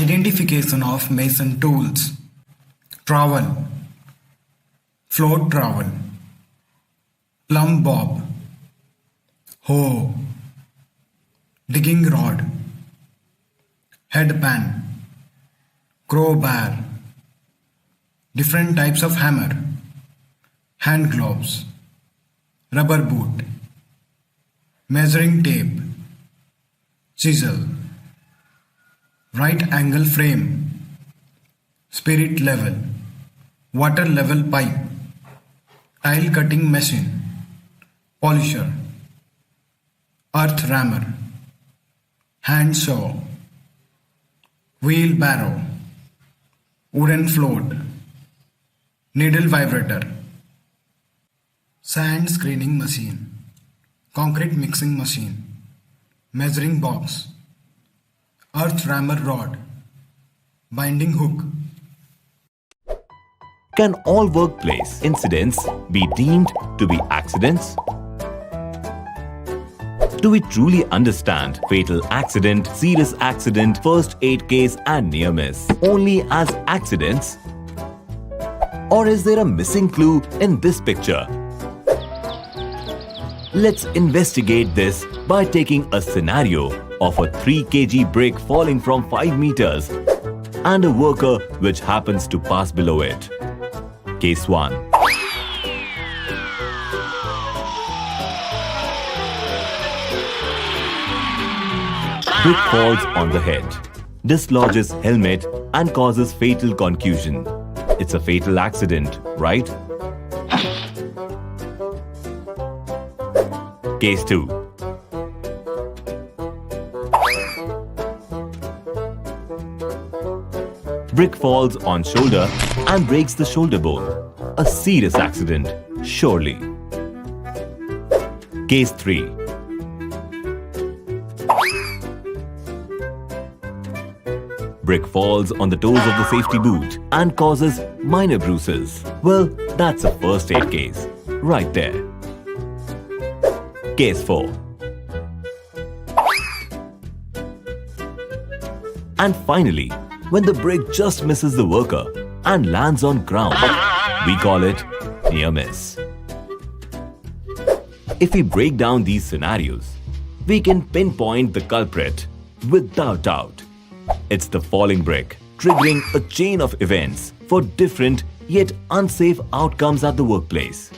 Identification of mason tools. Trowel, float trowel, plumb bob, hoe, digging rod, headpan, crowbar, different types of hammer, hand gloves, rubber boot, measuring tape, chisel, right angle frame, spirit level, water level pipe, tile cutting machine, polisher, earth rammer, hand saw, wheelbarrow, wooden float, needle vibrator, sand screening machine, concrete mixing machine, measuring box, earth rammer rod, binding hook. Can all workplace incidents be deemed to be accidents? Do we truly understand fatal accident, serious accident, first aid case and near miss only as accidents? Or is there a missing clue in this picture? Let's investigate this by taking a scenario of a 3 kg brick falling from 5 meters and a worker which happens to pass below it. Case 1. Brick falls on the head, dislodges helmet and causes fatal contusion. It's a fatal accident, right? Case 2. Brick falls on shoulder and breaks the shoulder bone. A serious accident, surely. Case 3. Brick falls on the toes of the safety boot and causes minor bruises. Well, that's a first aid case, right there. Case 4. And finally, when the brick just misses the worker and lands on ground, we call it near miss. If we break down these scenarios, we can pinpoint the culprit without doubt. It's the falling brick, triggering a chain of events for different yet unsafe outcomes at the workplace.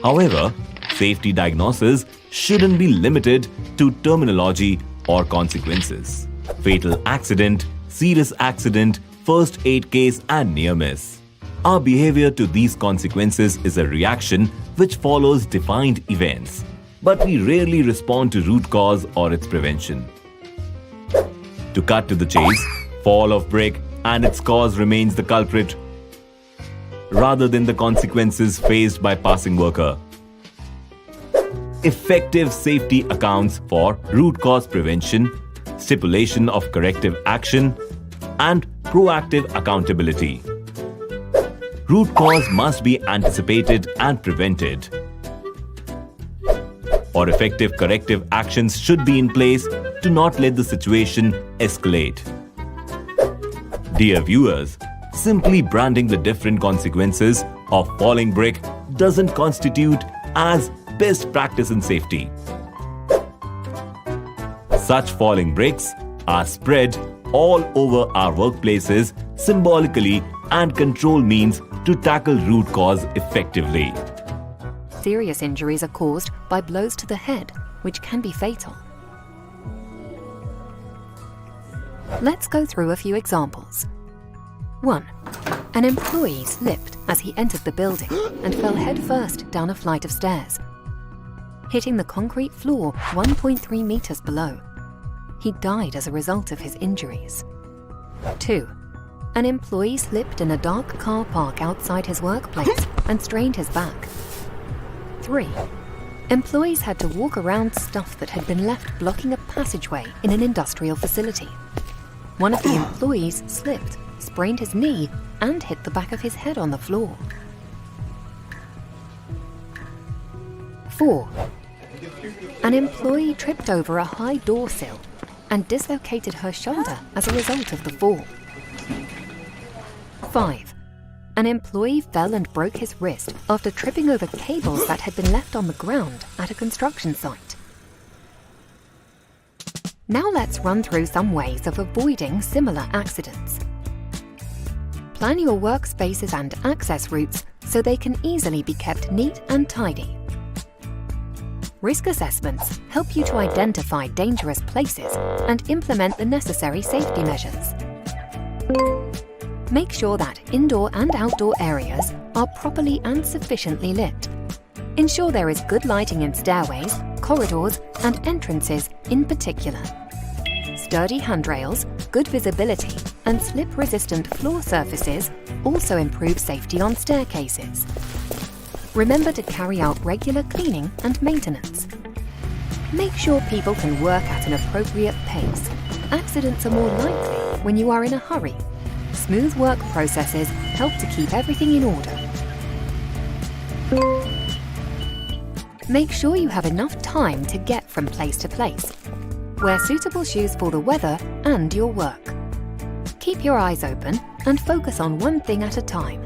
However, safety diagnosis shouldn't be limited to terminology or consequences. Fatal accident, serious accident, first aid case and near miss. Our behavior to these consequences is a reaction which follows defined events, but we rarely respond to root cause or its prevention. To cut to the chase, fall of brick and its cause remains the culprit rather than the consequences faced by passing worker. Effective safety accounts for root cause prevention, stipulation of corrective action, and proactive accountability. Root cause must be anticipated and prevented, or effective corrective actions should be in place to not let the situation escalate. Dear viewers, simply branding the different consequences of falling brick doesn't constitute as best practice in safety. Such falling bricks are spread all over our workplaces symbolically and control means to tackle root cause effectively. Serious injuries are caused by blows to the head, which can be fatal. Let's go through a few examples. 1. An employee slipped as he entered the building and fell headfirst down a flight of stairs, hitting the concrete floor 1.3 meters below. He died as a result of his injuries. 2. An employee slipped in a dark car park outside his workplace and strained his back. 3. Employees had to walk around stuff that had been left blocking a passageway in an industrial facility. One of the employees slipped, sprained his knee, and hit the back of his head on the floor. 4. An employee tripped over a high door sill, and dislocated her shoulder as a result of the fall. 5. An employee fell and broke his wrist after tripping over cables that had been left on the ground at a construction site. Now let's run through some ways of avoiding similar accidents. Plan your workspaces and access routes so they can easily be kept neat and tidy. Risk assessments help you to identify dangerous places and implement the necessary safety measures. Make sure that indoor and outdoor areas are properly and sufficiently lit. Ensure there is good lighting in stairways, corridors, and entrances in particular. Sturdy handrails, good visibility, and slip-resistant floor surfaces also improve safety on staircases. Remember to carry out regular cleaning and maintenance. Make sure people can work at an appropriate pace. Accidents are more likely when you are in a hurry. Smooth work processes help to keep everything in order. Make sure you have enough time to get from place to place. Wear suitable shoes for the weather and your work. Keep your eyes open and focus on one thing at a time.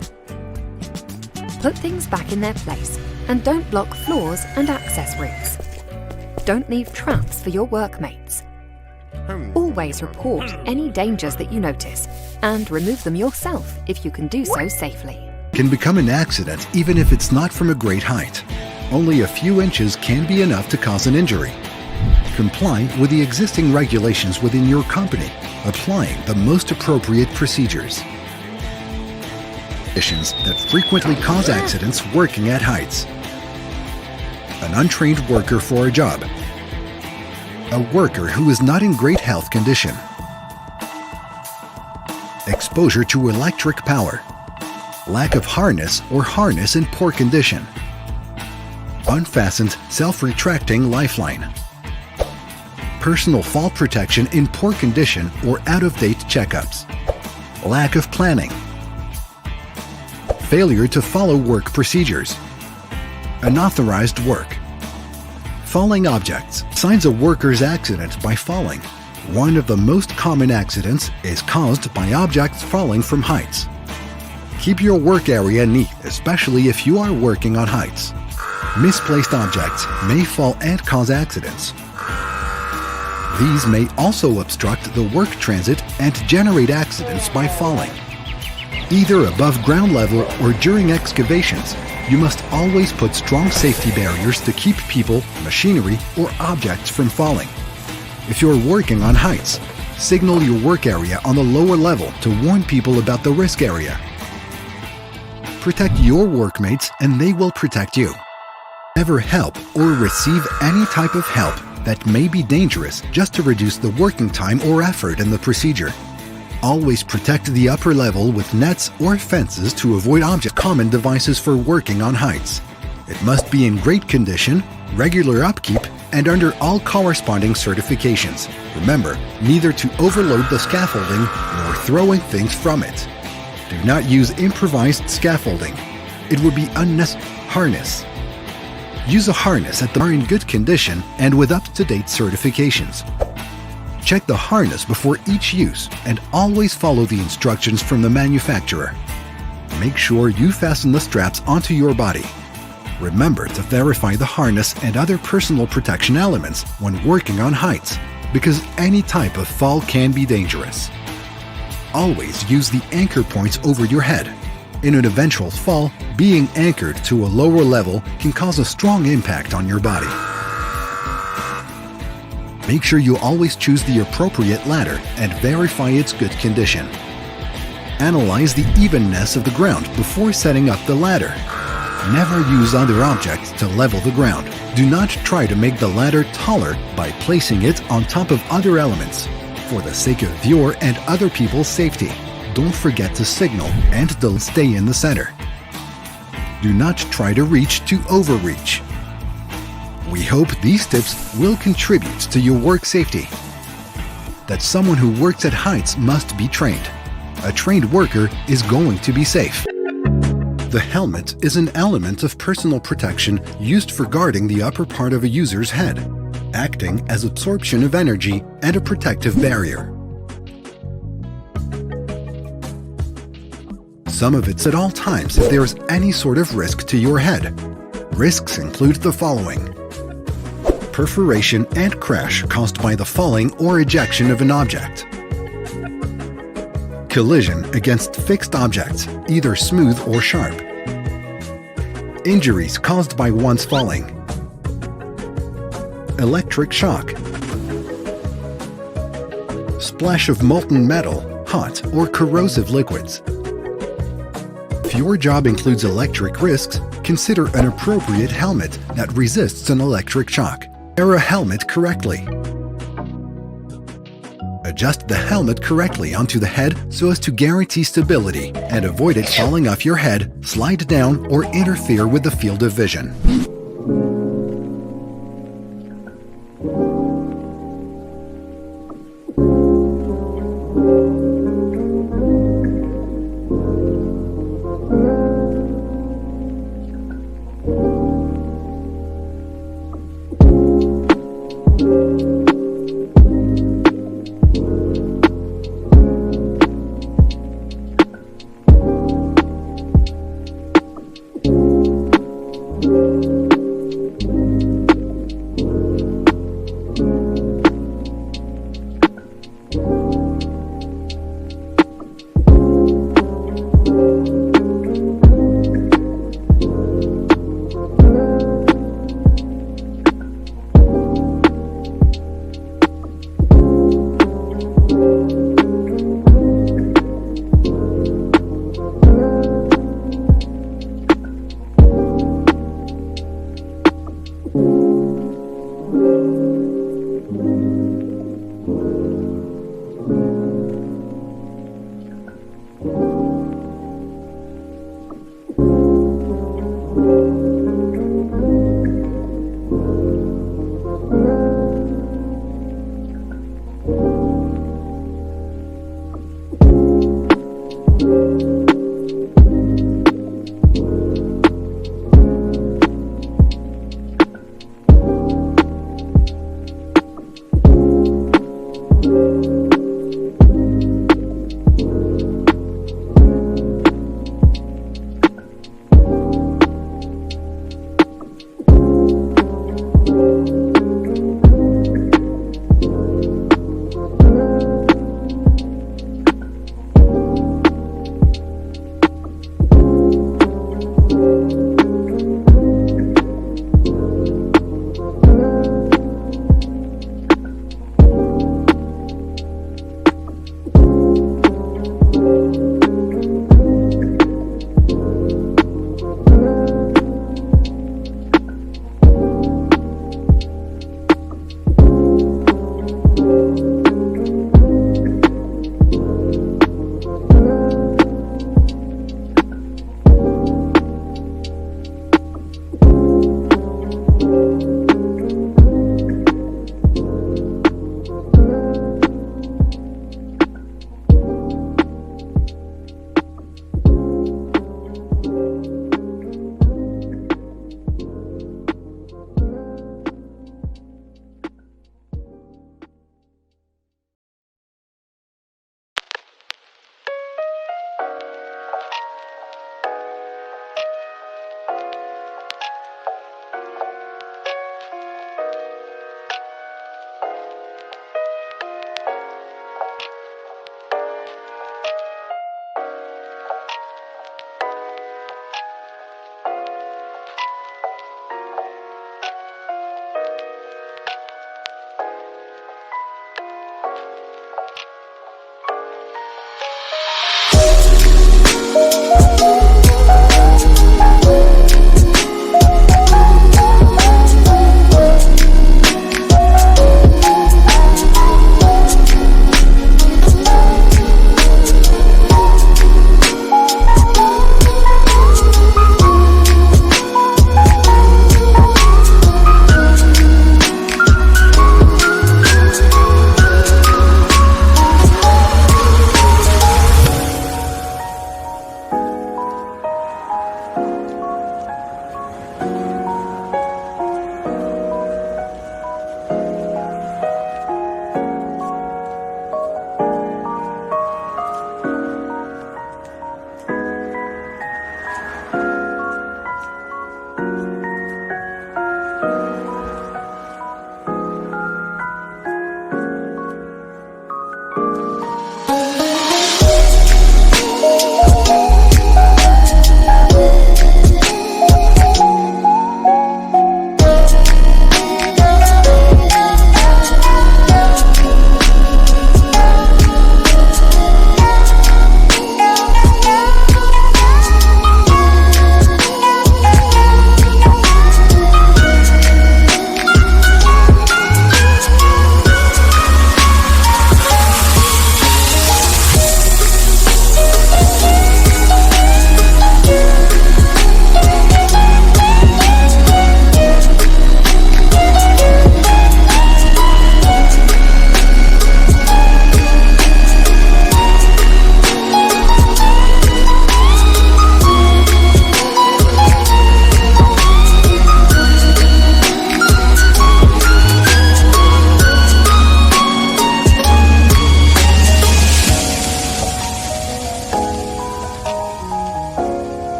Put things back in their place and don't block floors and access routes. Don't leave traps for your workmates. Always report any dangers that you notice and remove them yourself if you can do so safely. Can become an accident even if it's not from a great height. Only a few inches can be enough to cause an injury. Comply with the existing regulations within your company, applying the most appropriate procedures. Conditions that frequently cause accidents working at heights. An untrained worker for a job. A worker who is not in great health condition. Exposure to electric power. Lack of harness or harness in poor condition. Unfastened self-retracting lifeline. Personal fall protection in poor condition or out-of-date checkups. Lack of planning. Failure to follow work procedures. Unauthorized work. Falling objects. Signs a worker's accident by falling. One of the most common accidents is caused by objects falling from heights. Keep your work area neat, especially if you are working on heights. Misplaced objects may fall and cause accidents. These may also obstruct the work transit and generate accidents by falling. Either above ground level or during excavations, you must always put strong safety barriers to keep people, machinery, or objects from falling. If you're working on heights, signal your work area on the lower level to warn people about the risk area. Protect your workmates and they will protect you. Never help or receive any type of help that may be dangerous just to reduce the working time or effort in the procedure. Always protect the upper level with nets or fences to avoid common devices for working on heights. It must be in great condition, regular upkeep, and under all corresponding certifications. Remember, neither to overload the scaffolding nor throwing things from it. Do not use improvised scaffolding. It would be unnecessary. Harness. Use a harness that are in good condition and with up-to-date certifications. Check the harness before each use and always follow the instructions from the manufacturer. Make sure you fasten the straps onto your body. Remember to verify the harness and other personal protection elements when working on heights, because any type of fall can be dangerous. Always use the anchor points over your head. In an eventual fall, being anchored to a lower level can cause a strong impact on your body. Make sure you always choose the appropriate ladder and verify its good condition. Analyze the evenness of the ground before setting up the ladder. Never use other objects to level the ground. Do not try to make the ladder taller by placing it on top of other elements. For the sake of your and other people's safety, don't forget to signal and don't stay in the center. Do not try to reach to overreach. We hope these tips will contribute to your work safety. That someone who works at heights must be trained. A trained worker is going to be safe. The helmet is an element of personal protection used for guarding the upper part of a user's head. acting as absorption of energy and a protective barrier. Some of it's at all times if there is any sort of risk to your head. Risks include the following: perforation and crash caused by the falling or ejection of an object, collision against fixed objects, either smooth or sharp, injuries caused by once falling, electric shock, splash of molten metal, hot or corrosive liquids. If your job includes electric risks, consider an appropriate helmet that resists an electric shock. Wear a helmet correctly. Adjust the helmet correctly onto the head so as to guarantee stability and avoid it falling off your head, slide down, or interfere with the field of vision.